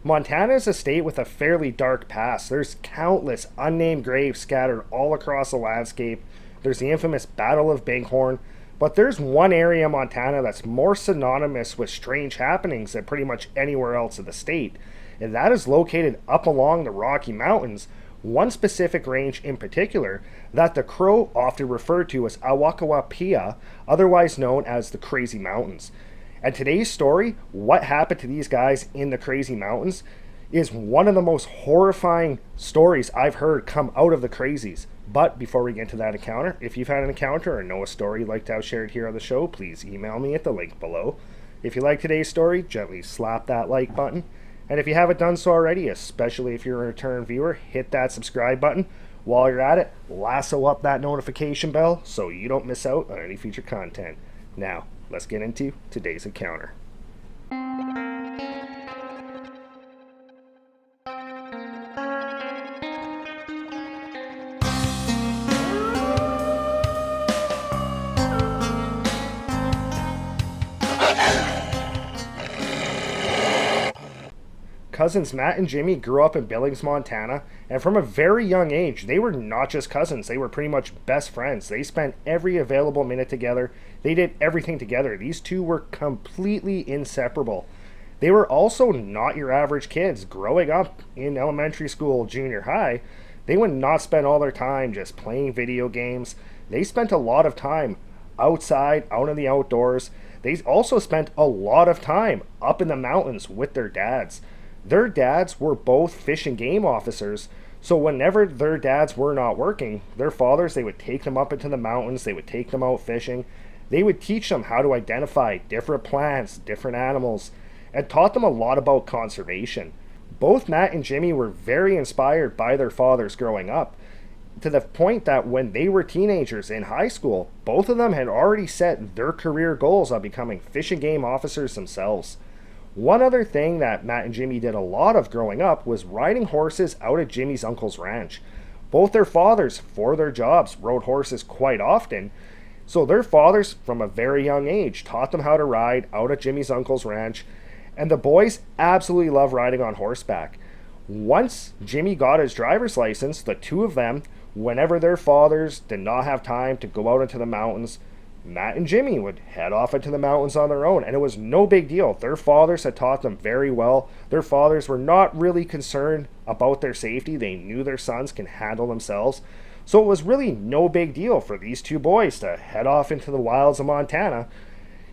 Montana is a state with a fairly dark past. There's countless unnamed graves scattered all across the landscape. There's the infamous Battle of Bighorn. But there's one area in Montana that's more synonymous with strange happenings than pretty much anywhere else in the state. And that is located up along the Rocky Mountains, one specific range in particular that the Crow often referred to as Awakawapia, otherwise known as the Crazy Mountains. And today's story, what happened to these guys in the Crazy Mountains, is one of the most horrifying stories I've heard come out of the crazies. But before we get into that encounter, if you've had an encounter or know a story you'd like to have shared here on the show, please email me at the link below. If you like today's story, gently slap that like button. And if you haven't done so already, especially if you're a return viewer, hit that subscribe button. While you're at it, lasso up that notification bell so you don't miss out on any future content. Now, let's get into today's encounter. Cousins Matt and Jimmy grew up in Billings, Montana, and from a very young age, they were not just cousins, they were pretty much best friends. They spent every available minute together. They did everything together. These two were completely inseparable. They were also not your average kids. Growing up in elementary school, junior high, they would not spend all their time just playing video games. They spent a lot of time outside, out in the outdoors. They also spent a lot of time up in the mountains with their dads. Their dads were both fish and game officers, so whenever their dads were not working, their fathers, they would take them up into the mountains, they would take them out fishing, they would teach them how to identify different plants, different animals, and taught them a lot about conservation. Both Matt and Jimmy were very inspired by their fathers growing up, to the point that when they were teenagers in high school, both of them had already set their career goals on becoming fish and game officers themselves. One other thing that Matt and Jimmy did a lot of growing up was riding horses out at Jimmy's uncle's ranch. Both their fathers, for their jobs, rode horses quite often, so their fathers, from a very young age, taught them how to ride out at Jimmy's uncle's ranch, and the boys absolutely love riding on horseback. Once Jimmy got his driver's license, the two of them, whenever their fathers did not have time to go out into the mountains, Matt and Jimmy would head off into the mountains on their own, and it was no big deal. Their fathers had taught them very well. Their fathers were not really concerned about their safety. They knew their sons can handle themselves. So it was really no big deal for these two boys to head off into the wilds of Montana.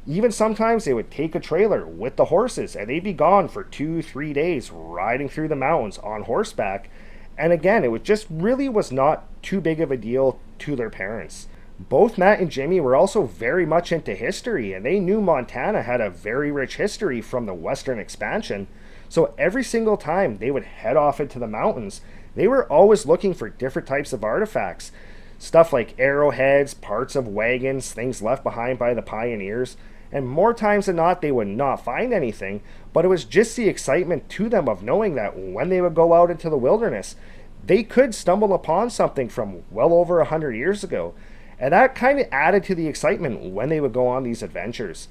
Even sometimes they would take a trailer with the horses, and they'd be gone for 2-3 days riding through the mountains on horseback. And again, it just really was not too big of a deal to their parents. Both Matt and Jimmy were also very much into history, and they knew Montana had a very rich history from the Western expansion. So every single time they would head off into the mountains, they were always looking for different types of artifacts. Stuff like arrowheads, parts of wagons, things left behind by the pioneers. And more times than not, they would not find anything, but it was just the excitement to them of knowing that when they would go out into the wilderness, they could stumble upon something from well over 100 years ago. And that kind of added to the excitement when they would go on these adventures.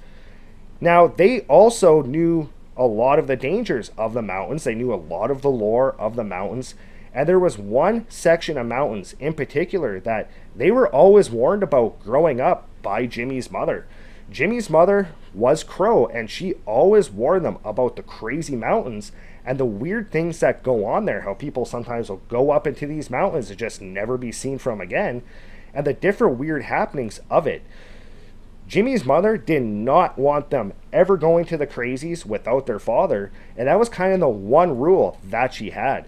Now, they also knew a lot of the dangers of the mountains. They knew a lot of the lore of the mountains. And there was one section of mountains in particular that they were always warned about growing up by Jimmy's mother. Jimmy's mother was Crow, and she always warned them about the crazy mountains and the weird things that go on there. How people sometimes will go up into these mountains and just never be seen from again, and the different weird happenings of it. Jimmy's mother did not want them ever going to the crazies without their father, and that was kind of the one rule that she had.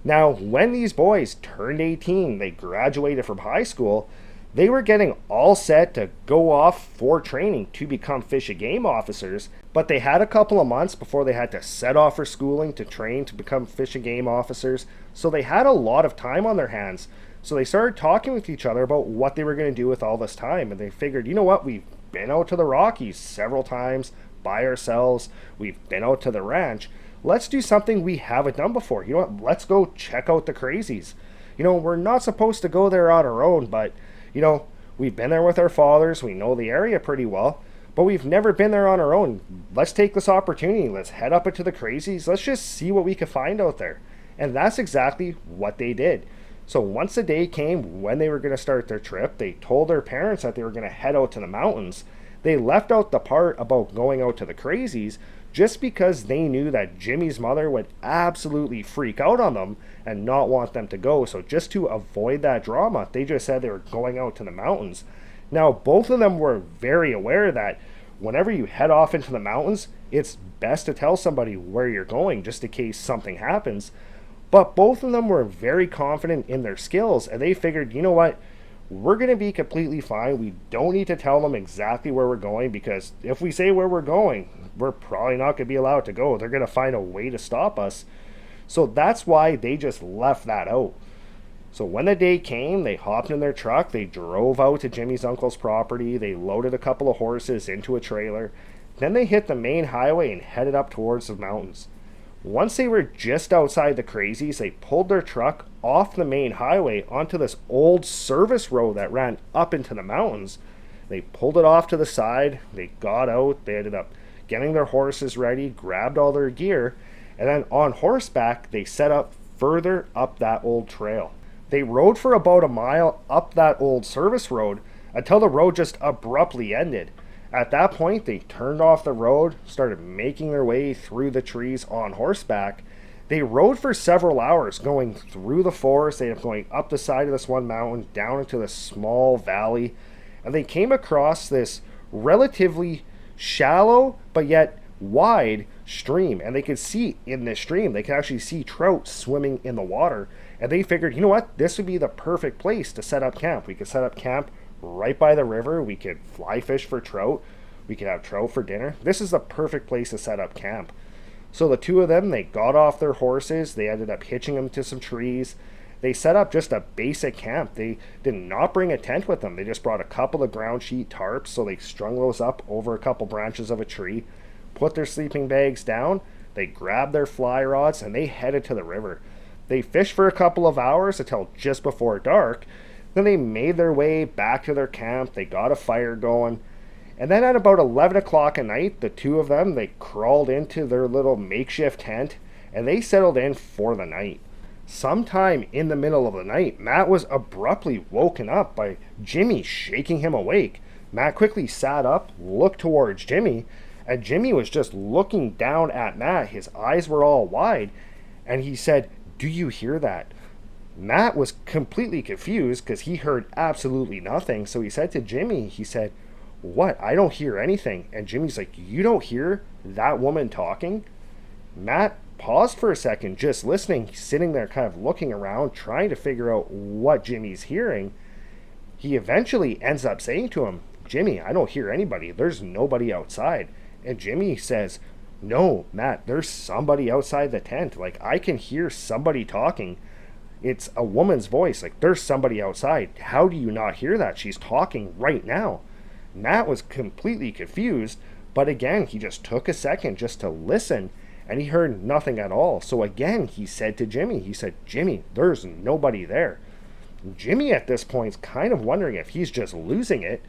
Now, when these boys turned 18, they graduated from high school, they were getting all set to go off for training to become fish and game officers, but they had a couple of months before they had to set off for schooling to train to become fish and game officers, so they had a lot of time on their hands. So they started talking with each other about what they were going to do with all this time. And they figured, you know what, we've been out to the Rockies several times by ourselves. We've been out to the ranch. Let's do something we haven't done before. You know what, let's go check out the crazies. You know, we're not supposed to go there on our own, but, you know, we've been there with our fathers. We know the area pretty well. but we've never been there on our own. Let's take this opportunity. Let's head up into the crazies. Let's just see what we can find out there. And that's exactly what they did. So once the day came when they were going to start their trip, they told their parents that they were going to head out to the mountains. They left out the part about going out to the crazies just because they knew that Jimmy's mother would absolutely freak out on them and not want them to go. So just to avoid that drama, they just said they were going out to the mountains. Now, both of them were very aware that whenever you head off into the mountains, it's best to tell somebody where you're going just in case something happens. But both of them were very confident in their skills, and they figured, you know what, we're going to be completely fine. We don't need to tell them exactly where we're going, because if we say where we're going, we're probably not going to be allowed to go. They're going to find a way to stop us. So that's why they just left that out. So when the day came, they hopped in their truck, they drove out to Jimmy's uncle's property, they loaded a couple of horses into a trailer, then they hit the main highway and headed up towards the mountains. Once they were just outside the crazies, they pulled their truck off the main highway onto this old service road that ran up into the mountains. They pulled it off to the side, they got out, they ended up getting their horses ready, grabbed all their gear, and then on horseback, they set up further up that old trail. They rode for about a mile up that old service road until the road just abruptly ended. At that point, they turned off the road, started making their way through the trees on horseback. They rode for several hours, going through the forest. They ended up going up the side of this one mountain, down into this small valley, and they came across this relatively shallow but yet wide stream. And they could see in this stream, they could actually see trout swimming in the water. And they figured, you know what, this would be the perfect place to set up camp. We could set up camp right by the river. We could fly fish for trout. We could have trout for dinner. This is the perfect place to set up camp. So the two of them, they got off their horses. They ended up hitching them to some trees. They set up just a basic camp. They did not bring a tent with them. They just brought a couple of ground sheet tarps. So they strung those up over a couple branches of a tree, put their sleeping bags down. They grabbed their fly rods and they headed to the river. They fished for a couple of hours until just before dark. Then they made their way back to their camp. They got a fire going. And then at about 11 o'clock at night, the two of them, they crawled into their little makeshift tent and they settled in for the night. Sometime in the middle of the night, Matt was abruptly woken up by Jimmy shaking him awake. Matt quickly sat up, looked towards Jimmy, and Jimmy was just looking down at Matt. His eyes were all wide, and he said, "Do you hear that?" Matt was completely confused because he heard absolutely nothing. So he said to Jimmy, he said, "What? I don't hear anything." And Jimmy's like, "You don't hear that woman talking?" Matt paused for a second, just listening, sitting there kind of looking around, trying to figure out what Jimmy's hearing. He eventually ends up saying to him, "Jimmy, I don't hear anybody. There's nobody outside." And Jimmy says, "No, Matt, there's somebody outside the tent. Like, I can hear somebody talking. It's a woman's voice. Like, there's somebody outside. How do you not hear that? She's talking right now." Matt was completely confused, but again, he just took a second just to listen, and he heard nothing at all. So again, he said to Jimmy, he said, "Jimmy, there's nobody there." Jimmy at this point is kind of wondering if he's just losing it.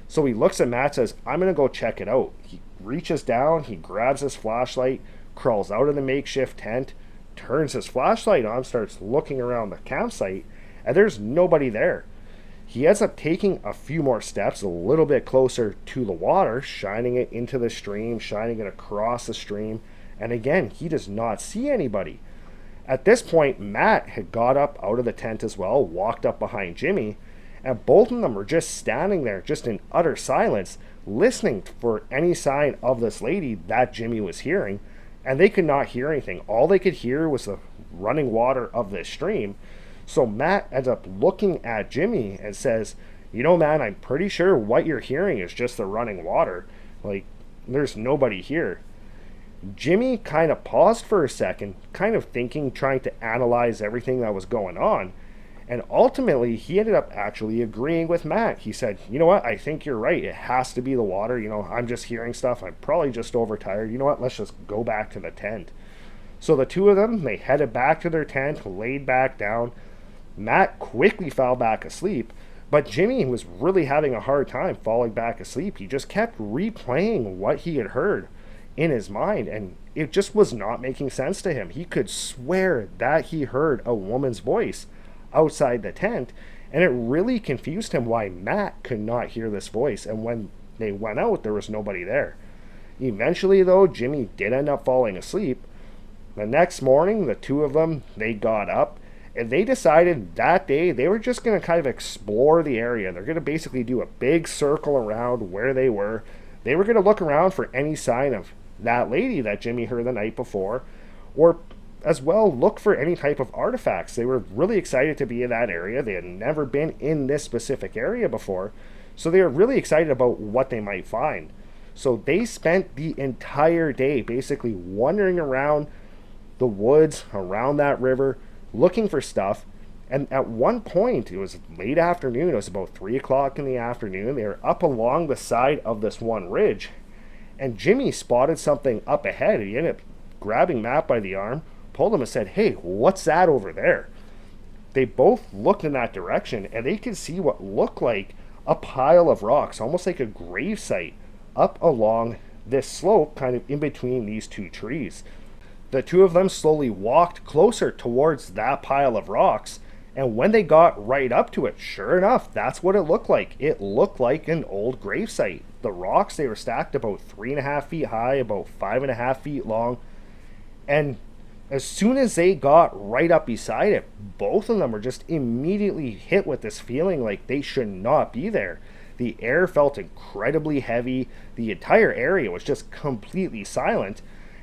So he looks at Matt, says, "I'm going to go check it out." He reaches down, he grabs his flashlight, crawls out of the makeshift tent, turns his flashlight on, starts looking around the campsite, and there's nobody there. He ends up taking a few more steps, a little bit closer to the water, shining it into the stream, shining it across the stream, and again, he does not see anybody. At this point, Matt had got up out of the tent as well, walked up behind Jimmy, and both of them were just standing there, just in utter silence, listening for any sign of this lady that Jimmy was hearing, and they could not hear anything. All they could hear was the running water of this stream. So Matt ends up looking at Jimmy and says, "You know, man, I'm pretty sure what you're hearing is just the running water. Like, there's nobody here." Jimmy kind of paused for a second, kind of thinking, trying to analyze everything that was going on. And ultimately, he ended up actually agreeing with Matt. He said, "You know what? I think you're right. It has to be the water. You know, I'm just hearing stuff. I'm probably just overtired. You know what? Let's just go back to the tent." So the two of them, they headed back to their tent, laid back down. Matt quickly fell back asleep, But Jimmy was really having a hard time falling back asleep. He just kept replaying what he had heard in his mind, and it just was not making sense to him. He could swear that he heard a woman's voice outside the tent, and it really confused him why Matt could not hear this voice, and when they went out, there was nobody there. Eventually, though, Jimmy did end up falling asleep. The next morning, the two of them, they got up, and they decided that day they were just going to kind of explore the area. They're going to basically do a big circle around where they were. They were going to look around for any sign of that lady that Jimmy heard the night before, or as well look for any type of artifacts. They were really excited to be in that area. They had never been in this specific area before, so they were really excited about what they might find. So they spent the entire day basically wandering around the woods, around that river, looking for stuff. And at one point, it was late afternoon, it was about 3 o'clock in the afternoon, they were up along the side of this one ridge, and Jimmy spotted something up ahead. He ended up grabbing Matt by the arm, pulled him and said, "Hey, what's that over there?" They both looked in that direction, and they could see what looked like a pile of rocks, almost like a grave site, up along this slope, kind of in between these two trees. The two of them slowly walked closer towards that pile of rocks, and when they got right up to it, sure enough, that's what it looked like. It looked like an old gravesite. The rocks, they were stacked about 3.5 feet high, about 5.5 feet long, and as soon as they got right up beside it, both of them were just immediately hit with this feeling like they should not be there. The air felt incredibly heavy. The entire area was just completely silent,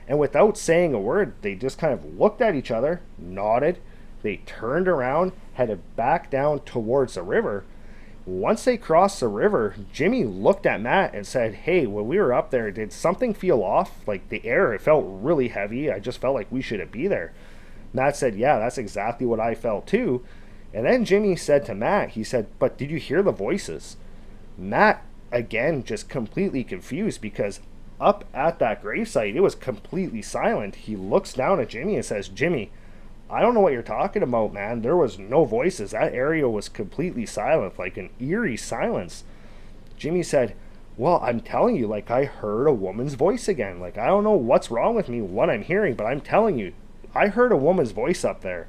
and without saying a word, they just kind of looked at each other, nodded. They turned around, headed back down towards the river. Once they crossed the river, Jimmy looked at Matt and said, "Hey, when we were up there, did something feel off? Like the air, it felt really heavy. I just felt like we shouldn't be there." Matt said, "Yeah, that's exactly what I felt too." And then Jimmy said to Matt, he said, "But did you hear the voices?" Matt, again, just completely confused, because up at that gravesite, it was completely silent. He looks down at Jimmy and says, "Jimmy, I don't know what you're talking about, man. There was no voices. That area was completely silent, like an eerie silence." Jimmy said, "Well, I'm telling you, like, I heard a woman's voice again. Like, I don't know what's wrong with me, what I'm hearing, but I'm telling you, I heard a woman's voice up there."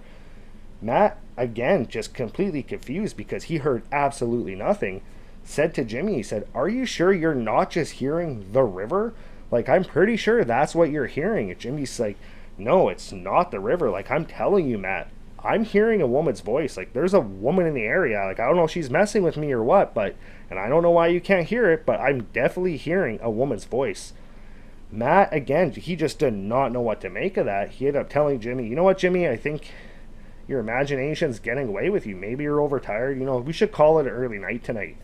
Matt, again, just completely confused because he heard absolutely nothing, said to Jimmy, he said, "Are you sure you're not just hearing the river? Like, I'm pretty sure that's what you're hearing." And Jimmy's like, "No, it's not the river. Like, I'm telling you, Matt, I'm hearing a woman's voice. Like, there's a woman in the area. Like, I don't know if she's messing with me or what, but, and I don't know why you can't hear it, but I'm definitely hearing a woman's voice." Matt, again, he just did not know what to make of that. He ended up telling Jimmy, "You know what, Jimmy, I think your imagination's getting away with you. Maybe you're overtired. You know, we should call it an early night tonight."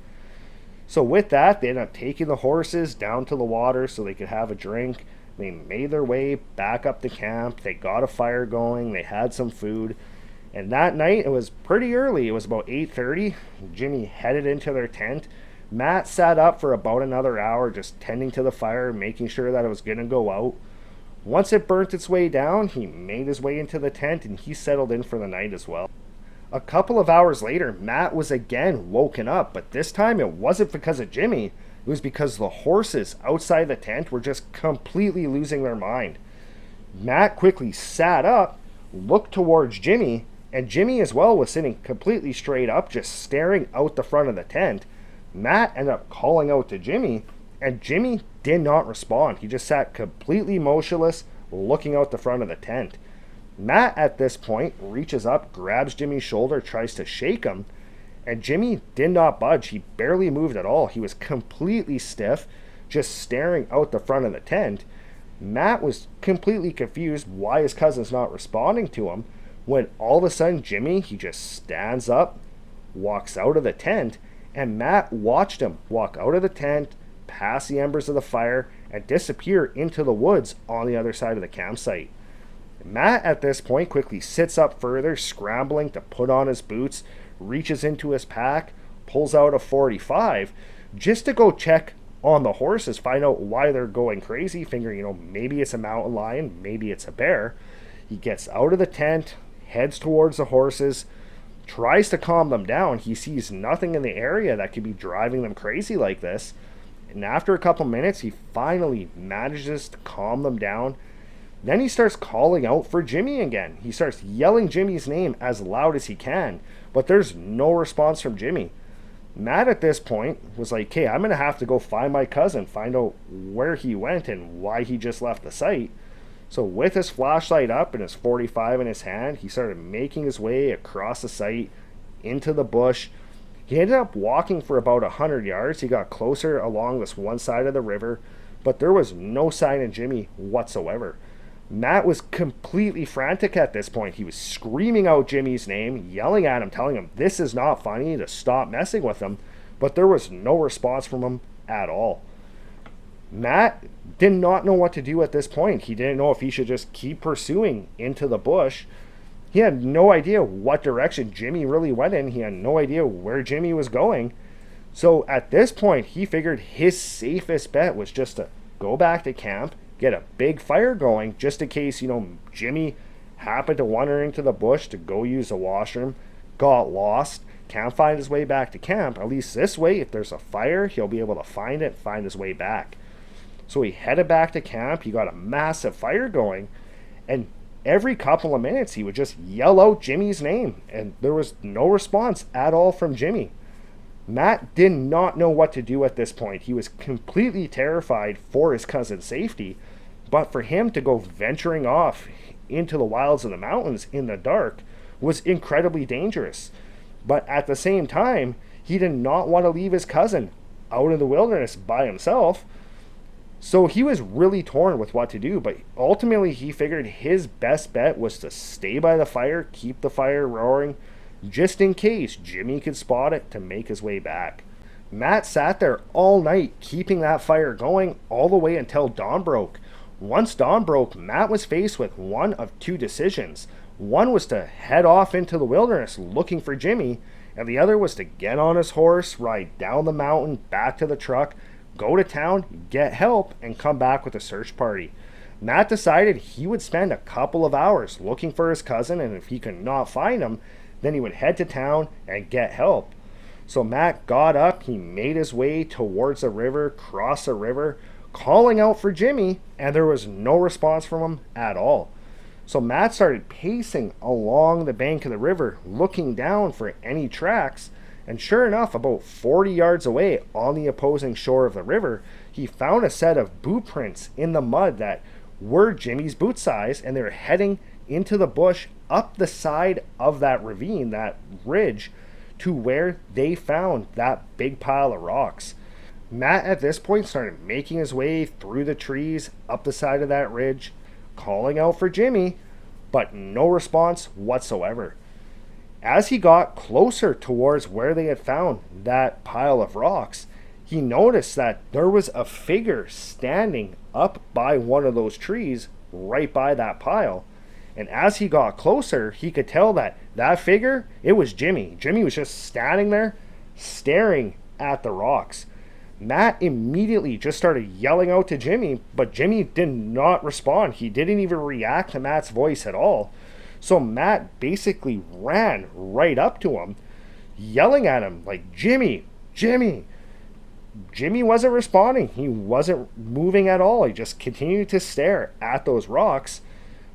So with that, they ended up taking the horses down to the water so they could have a drink. They made their way back up to camp. They got a fire going. They had some food. And that night, it was pretty early. It was about 8:30. Jimmy headed into their tent. Matt sat up for about another hour just tending to the fire, making sure that it was going to go out. Once it burnt its way down, he made his way into the tent and he settled in for the night as well. A couple of hours later, Matt was again woken up, but this time it wasn't because of Jimmy. It was because the horses outside the tent were just completely losing their mind. Matt quickly sat up, looked towards Jimmy, and Jimmy as well was sitting completely straight up, just staring out the front of the tent. Matt ended up calling out to Jimmy, and Jimmy did not respond. He just sat completely motionless, looking out the front of the tent. Matt, at this point, reaches up, grabs Jimmy's shoulder, tries to shake him, and Jimmy did not budge. He barely moved at all. He was completely stiff, just staring out the front of the tent. Matt was completely confused why his cousin's not responding to him, when all of a sudden Jimmy, he just stands up, walks out of the tent, and Matt watched him walk out of the tent, past the embers of the fire, and disappear into the woods on the other side of the campsite. Matt, at this point, quickly sits up further, scrambling to put on his boots, reaches into his pack, pulls out a 45, just to go check on the horses, find out why they're going crazy, figuring, you know, maybe it's a mountain lion, maybe it's a bear. He gets out of the tent, heads towards the horses, tries to calm them down. He sees nothing in the area that could be driving them crazy like this. And after a couple minutes, he finally manages to calm them down. Then he starts calling out for Jimmy again. He starts yelling Jimmy's name as loud as he can, but there's no response from Jimmy. Matt at this point was like, okay, I'm going to have to go find my cousin, find out where he went and why he just left the site. So with his flashlight up and his 45 in his hand, he started making his way across the site into the bush. He ended up walking for about 100 yards. He got closer along this one side of the river, but there was no sign of Jimmy whatsoever. Matt was completely frantic at this point. He was screaming out Jimmy's name, yelling at him, telling him this is not funny, to stop messing with him, but there was no response from him at all. Matt did not know what to do at this point. He didn't know if he should just keep pursuing into the bush. He had no idea what direction Jimmy really went in. He had no idea where Jimmy was going. So at this point, he figured his safest bet was just to go back to camp, get a big fire going, just in case, Jimmy happened to wander into the bush to go use the washroom, got lost, can't find his way back to camp. At least this way, if there's a fire, he'll be able to find it, find his way back. So he headed back to camp. He got a massive fire going, and every couple of minutes he would just yell out Jimmy's name, and there was no response at all from Jimmy. Matt did not know what to do at this point. He was completely terrified for his cousin's safety, but for him to go venturing off into the wilds of the mountains in the dark was incredibly dangerous. But at the same time, he did not want to leave his cousin out in the wilderness by himself. So he was really torn with what to do, but ultimately he figured his best bet was to stay by the fire, keep the fire roaring, just in case Jimmy could spot it to make his way back. Matt sat there all night, keeping that fire going all the way until dawn broke. Once dawn broke, Matt was faced with one of two decisions. One was to head off into the wilderness looking for Jimmy, and the other was to get on his horse, ride down the mountain, back to the truck, go to town, get help, and come back with a search party. Matt decided he would spend a couple of hours looking for his cousin, and if he could not find him, then he would head to town and get help. So Matt got up, he made his way towards the river, crossed the river, calling out for Jimmy, and there was no response from him at all. So Matt started pacing along the bank of the river, looking down for any tracks, and sure enough, about 40 yards away on the opposing shore of the river, he found a set of boot prints in the mud that were Jimmy's boot size, and they were heading into the bush up the side of that ravine, that ridge, to where they found that big pile of rocks. Matt at this point started making his way through the trees up the side of that ridge, calling out for Jimmy, but no response whatsoever. As he got closer towards where they had found that pile of rocks, he noticed that there was a figure standing up by one of those trees right by that pile. And as he got closer, he could tell that figure, it was Jimmy. Jimmy was just standing there, staring at the rocks. Matt immediately just started yelling out to Jimmy, but Jimmy did not respond. He didn't even react to Matt's voice at all. So Matt basically ran right up to him, yelling at him like, Jimmy, Jimmy. Jimmy wasn't responding. He wasn't moving at all. He just continued to stare at those rocks.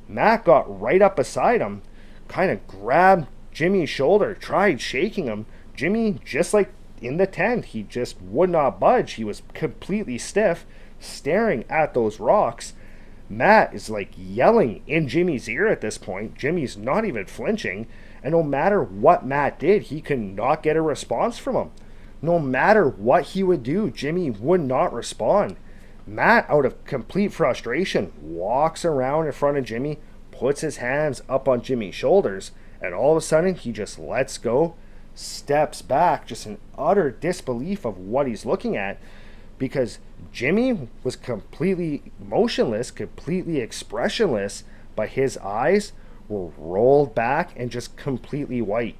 Matt got right up beside him, kind of grabbed Jimmy's shoulder, tried shaking him. Jimmy, just like in the tent, he just would not budge. He was completely stiff, staring at those rocks. Matt is like yelling in Jimmy's ear at this point. Jimmy's not even flinching, and no matter what Matt did, he could not get a response from him. No matter what he would do, Jimmy would not respond. Matt, out of complete frustration, walks around in front of Jimmy, puts his hands up on Jimmy's shoulders, and all of a sudden he just lets go, steps back, just in utter disbelief of what he's looking at, because Jimmy was completely motionless, completely expressionless, but his eyes were rolled back and just completely white.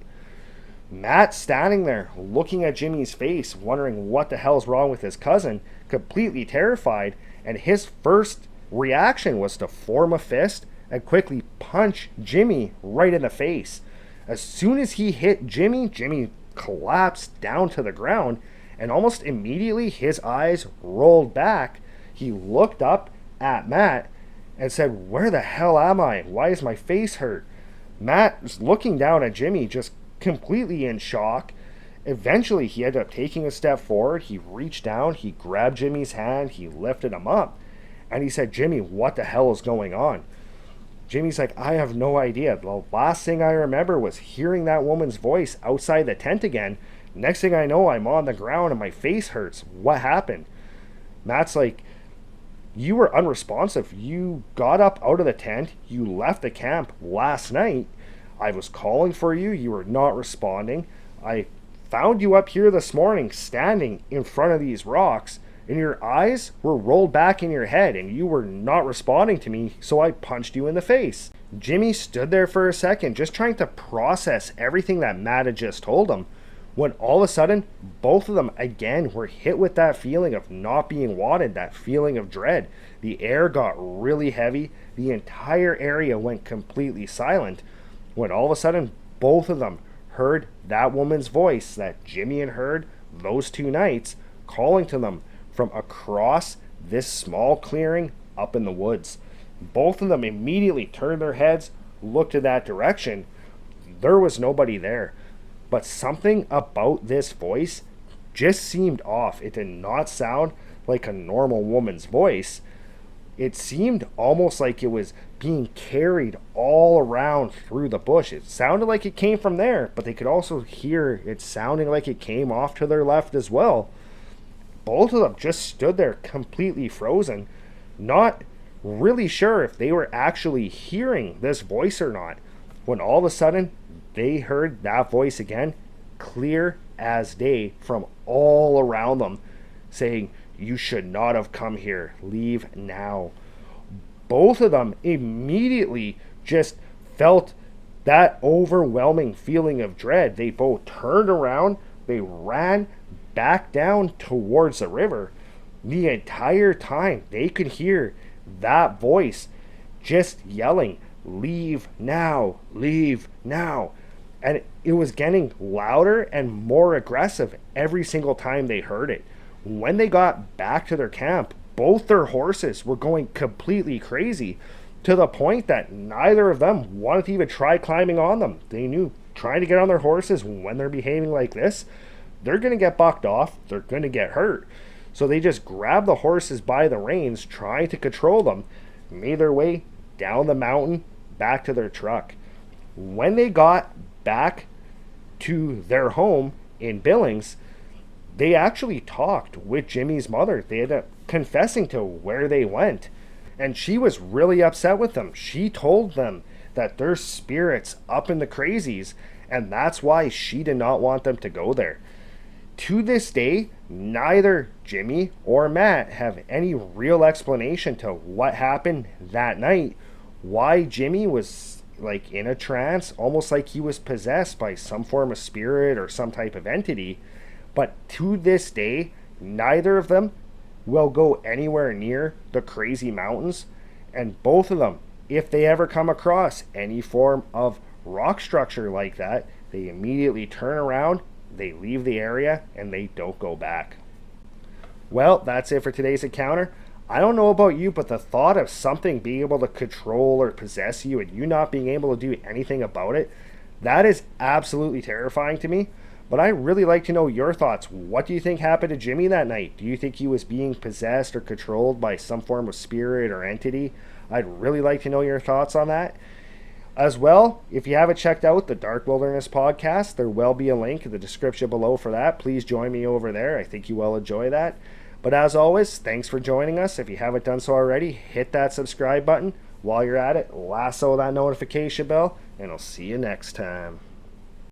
Matt standing there looking at Jimmy's face, wondering what the hell's wrong with his cousin, completely terrified, and his first reaction was to form a fist and quickly punch Jimmy right in the face. As soon as he hit Jimmy, Jimmy collapsed down to the ground, and almost immediately his eyes rolled back. He looked up at Matt and said, "Where the hell am I? Why is my face hurt?" Matt was looking down at Jimmy, just completely in shock. Eventually, he ended up taking a step forward. He reached down, he grabbed Jimmy's hand, he lifted him up, and he said, "Jimmy, what the hell is going on?" Jimmy's like, "I have no idea. The last thing I remember was hearing that woman's voice outside the tent again. Next thing I know, I'm on the ground and my face hurts. What happened?" Matt's like, "You were unresponsive. You got up out of the tent. You left the camp last night. I was calling for you. You were not responding. I found you up here this morning standing in front of these rocks, and your eyes were rolled back in your head, and you were not responding to me, so I punched you in the face." Jimmy stood there for a second, just trying to process everything that Matt had just told him, when all of a sudden, both of them again were hit with that feeling of not being wanted, that feeling of dread. The air got really heavy. The entire area went completely silent, when all of a sudden, both of them heard that woman's voice that Jimmy had heard those 2 nights, calling to them from across this small clearing up in the woods. Both of them immediately turned their heads, looked in that direction. There was nobody there. But something about this voice just seemed off. It did not sound like a normal woman's voice. It seemed almost like it was being carried all around through the bush. It sounded like it came from there, but they could also hear it sounding like it came off to their left as well. Both of them just stood there completely frozen, not really sure if they were actually hearing this voice or not, when all of a sudden they heard that voice again, clear as day, from all around them, saying, "You should not have come here. Leave now." Both of them immediately just felt that overwhelming feeling of dread. They both turned around, they ran back down towards the river. The entire time they could hear that voice just yelling, "Leave now, leave now." And it was getting louder and more aggressive every single time they heard it. When they got back to their camp, both their horses were going completely crazy, to the point that neither of them wanted to even try climbing on them. They knew trying to get on their horses when they're behaving like this, they're going to get bucked off, they're going to get hurt. So they just grabbed the horses by the reins, trying to control them, made their way down the mountain back to their truck. When they got back to their home in Billings, they actually talked with Jimmy's mother. They ended up confessing to where they went, and she was really upset with them. She told them that there's spirits up in the crazies, and that's why she did not want them to go there. To this day, neither Jimmy or Matt have any real explanation to what happened that night, why Jimmy was like in a trance, almost like he was possessed by some form of spirit or some type of entity. But to this day, neither of them will go anywhere near the crazy mountains, and both of them, if they ever come across any form of rock structure like that, they immediately turn around, they leave the area, and they don't go back. Well, that's it for today's encounter. I don't know about you, but the thought of something being able to control or possess you and you not being able to do anything about it, that is absolutely terrifying to me. But I really like to know your thoughts. What do you think happened to Jimmy that night? Do you think he was being possessed or controlled by some form of spirit or entity? I'd really like to know your thoughts on that. As well, if you haven't checked out the Dark Wilderness podcast, there will be a link in the description below for that. Please join me over there. I think you will enjoy that. But as always, thanks for joining us. If you haven't done so already, hit that subscribe button. While you're at it, lasso that notification bell, and I'll see you next time.